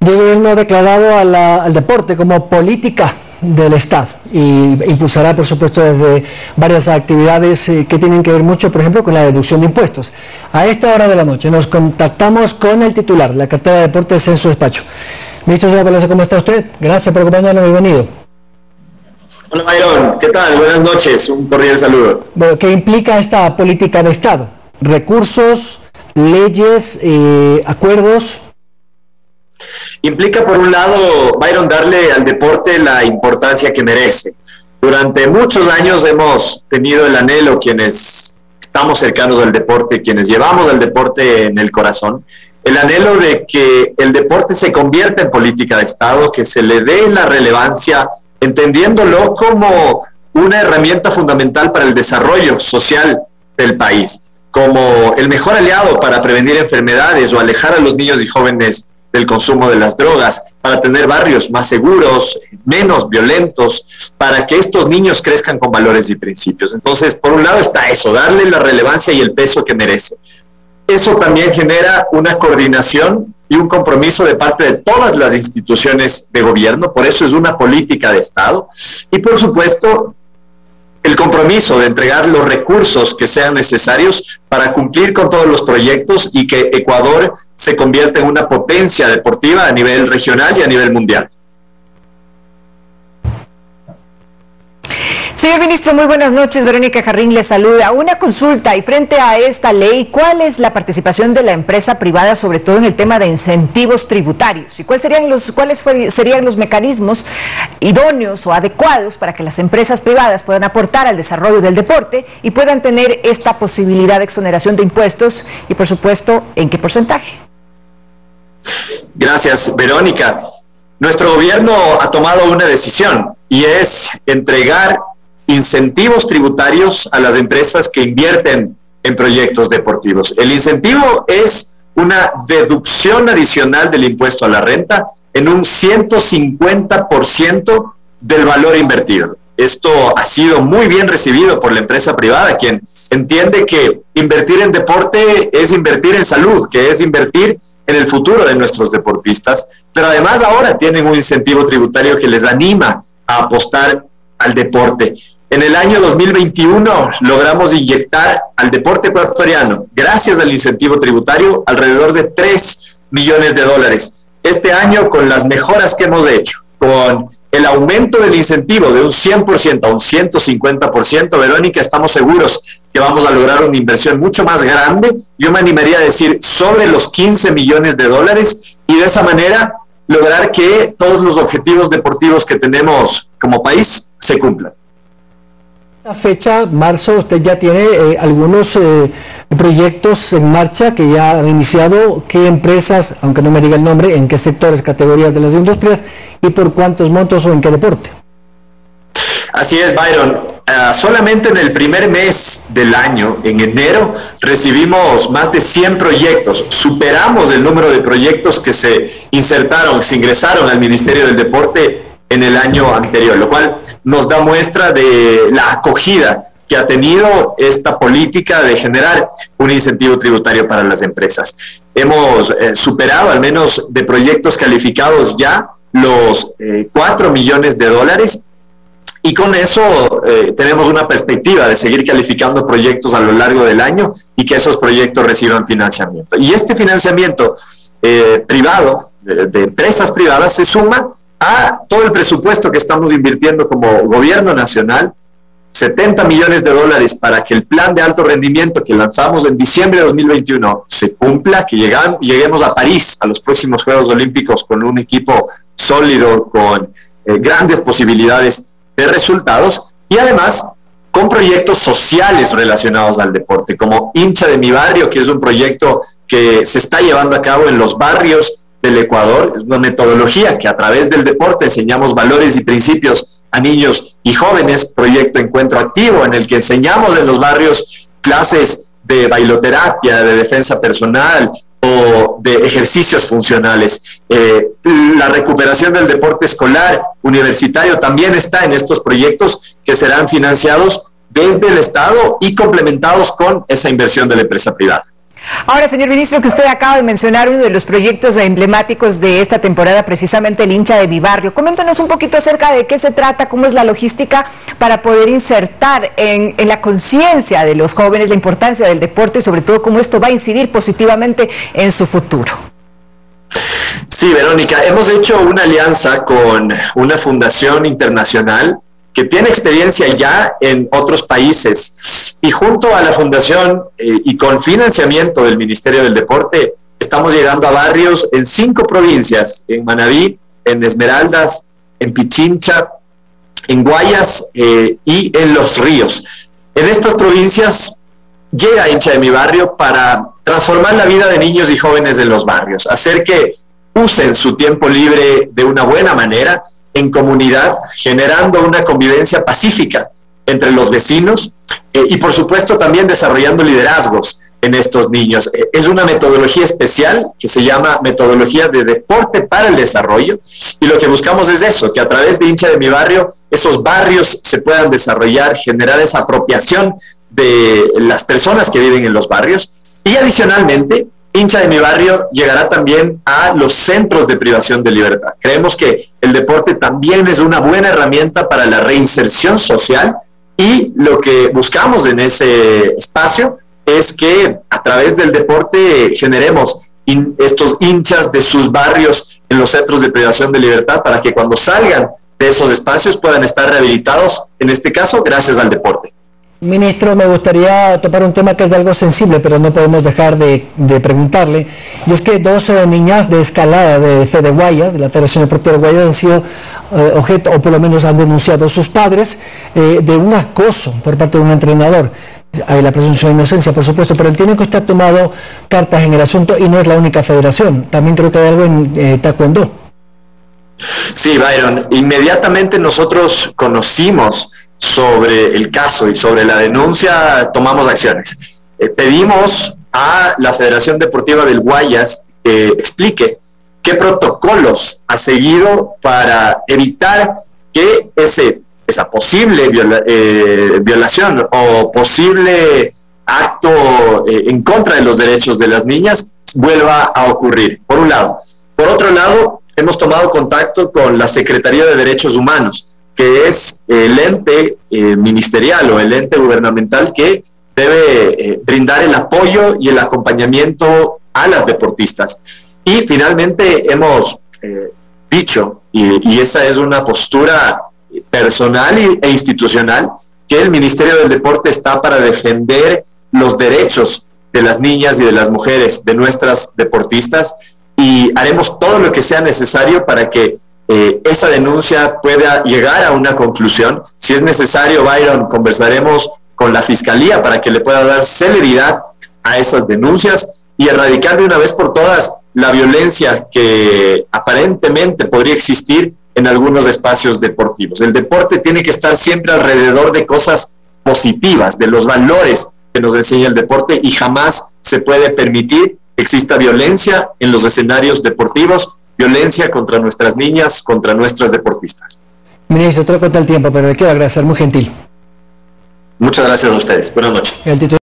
El gobierno ha declarado al deporte como política del Estado y impulsará, por supuesto, desde varias actividades que tienen que ver mucho, por ejemplo, con la deducción de impuestos. A esta hora de la noche nos contactamos con el titular de la cartera de deportes en su despacho. Ministro Seba Palacio, ¿cómo está usted? Gracias por acompañarnos, bienvenido. Hola Byron, ¿qué tal? Buenas noches, un cordial saludo. Bueno, ¿qué implica esta política de Estado? ¿Recursos, leyes, acuerdos? Implica, por un lado, Byron, darle al deporte la importancia que merece. Durante muchos años hemos tenido el anhelo, quienes estamos cercanos al deporte, quienes llevamos al deporte en el corazón, el anhelo de que el deporte se convierta en política de Estado, que se le dé la relevancia, entendiéndolo como una herramienta fundamental para el desarrollo social del país, como el mejor aliado para prevenir enfermedades o alejar a los niños y jóvenes del consumo de las drogas, para tener barrios más seguros, menos violentos, para que estos niños crezcan con valores y principios. Entonces, por un lado está eso, darle la relevancia y el peso que merece. Eso también genera una coordinación y un compromiso de parte de todas las instituciones de gobierno, por eso es una política de Estado, y por supuesto el compromiso de entregar los recursos que sean necesarios para cumplir con todos los proyectos y que Ecuador se convierta en una potencia deportiva a nivel regional y a nivel mundial. Señor ministro, muy buenas noches. Verónica Jarrín le saluda. Una consulta, y frente a esta ley, ¿cuál es la participación de la empresa privada, sobre todo en el tema de incentivos tributarios? ¿Y cuáles serían los mecanismos idóneos o adecuados para que las empresas privadas puedan aportar al desarrollo del deporte y puedan tener esta posibilidad de exoneración de impuestos? Y, por supuesto, ¿en qué porcentaje? Gracias, Verónica. Nuestro gobierno ha tomado una decisión y es entregar incentivos tributarios a las empresas que invierten en proyectos deportivos. El incentivo es una deducción adicional del impuesto a la renta en un 150% del valor invertido. Esto ha sido muy bien recibido por la empresa privada, quien entiende que invertir en deporte es invertir en salud, que es invertir en el futuro de nuestros deportistas, pero además ahora tienen un incentivo tributario que les anima a apostar al deporte. En el año 2021 logramos inyectar al deporte ecuatoriano, gracias al incentivo tributario, alrededor de 3 millones de dólares. Este año, con las mejoras que hemos hecho, con el aumento del incentivo de un 100% a un 150%, Verónica, estamos seguros que vamos a lograr una inversión mucho más grande. Yo me animaría a decir sobre los 15 millones de dólares, y de esa manera lograr que todos los objetivos deportivos que tenemos como país se cumplan. A fecha, marzo, usted ya tiene algunos proyectos en marcha que ya han iniciado. ¿Qué empresas, aunque no me diga el nombre, en qué sectores, categorías de las industrias y por cuántos montos o en qué deporte? Así es, Byron. Solamente en el primer mes del año, en enero, recibimos más de 100 proyectos. Superamos el número de proyectos que se ingresaron al Ministerio del Deporte en el año anterior, lo cual nos da muestra de la acogida que ha tenido esta política de generar un incentivo tributario para las empresas. Hemos superado, al menos de proyectos calificados, ya los 4 millones de dólares, y con eso tenemos una perspectiva de seguir calificando proyectos a lo largo del año y que esos proyectos reciban financiamiento. Y este financiamiento privado, de empresas privadas, se suma a todo el presupuesto que estamos invirtiendo como gobierno nacional, 70 millones de dólares para que el plan de alto rendimiento que lanzamos en diciembre de 2021 se cumpla, que lleguemos a París, a los próximos Juegos Olímpicos, con un equipo sólido, con grandes posibilidades de resultados, y además con proyectos sociales relacionados al deporte, como Hincha de mi Barrio, que es un proyecto que se está llevando a cabo en los barrios del Ecuador. Es una metodología que a través del deporte enseñamos valores y principios a niños y jóvenes. Proyecto Encuentro Activo, en el que enseñamos en los barrios clases de bailoterapia, de defensa personal o de ejercicios funcionales. La recuperación del deporte escolar universitario también está en estos proyectos, que serán financiados desde el Estado y complementados con esa inversión de la empresa privada. Ahora, señor ministro, que usted acaba de mencionar uno de los proyectos emblemáticos de esta temporada, precisamente el hincha de mi barrio. Coméntanos un poquito acerca de qué se trata, cómo es la logística para poder insertar en la conciencia de los jóvenes la importancia del deporte y sobre todo cómo esto va a incidir positivamente en su futuro. Sí, Verónica, hemos hecho una alianza con una fundación internacional que tiene experiencia ya en otros países y junto a la fundación y con financiamiento del Ministerio del Deporte estamos llegando a barrios en 5 provincias, en Manabí, en Esmeraldas, en Pichincha, en Guayas y en Los Ríos. En estas provincias llega Hincha de mi Barrio para transformar la vida de niños y jóvenes de los barrios, hacer que usen su tiempo libre de una buena manera, en comunidad, generando una convivencia pacífica entre los vecinos y por supuesto también desarrollando liderazgos en estos niños. Es una metodología especial que se llama metodología de deporte para el desarrollo y lo que buscamos es eso, que a través de Hincha de mi Barrio esos barrios se puedan desarrollar, generar esa apropiación de las personas que viven en los barrios y adicionalmente Hincha de mi Barrio llegará también a los centros de privación de libertad. Creemos que el deporte también es una buena herramienta para la reinserción social y lo que buscamos en ese espacio es que a través del deporte generemos estos hinchas de sus barrios en los centros de privación de libertad para que cuando salgan de esos espacios puedan estar rehabilitados, en este caso gracias al deporte. Ministro, me gustaría topar un tema que es de algo sensible, pero no podemos dejar de preguntarle, y es que 12 niñas de escalada de Fede Guayas, de la Federación Deportiva de Guayas, han sido objeto, o por lo menos han denunciado sus padres, de un acoso por parte de un entrenador. Hay la presunción de inocencia, por supuesto, pero entiendo que usted ha tomado cartas en el asunto y no es la única federación. También creo que hay algo en Taekwondo. Sí, Byron, inmediatamente nosotros conocimos sobre el caso y sobre la denuncia, tomamos acciones. Pedimos a la Federación Deportiva del Guayas que explique qué protocolos ha seguido para evitar que esa posible violación o posible acto en contra de los derechos de las niñas vuelva a ocurrir, por un lado. Por otro lado, hemos tomado contacto con la Secretaría de Derechos Humanos, que es el ente ministerial o el ente gubernamental que debe brindar el apoyo y el acompañamiento a las deportistas. Y finalmente hemos dicho, y esa es una postura personal e institucional, que el Ministerio del Deporte está para defender los derechos de las niñas y de las mujeres, de nuestras deportistas, y haremos todo lo que sea necesario para que esa denuncia pueda llegar a una conclusión. Si es necesario, Byron, conversaremos con la Fiscalía para que le pueda dar celeridad a esas denuncias y erradicar de una vez por todas la violencia que aparentemente podría existir en algunos espacios deportivos. El deporte tiene que estar siempre alrededor de cosas positivas, de los valores que nos enseña el deporte y jamás se puede permitir que exista violencia en los escenarios deportivos, violencia contra nuestras niñas, contra nuestras deportistas. Ministro, te lo conté el tiempo, pero le quiero agradecer, muy gentil. Muchas gracias a ustedes. Buenas noches.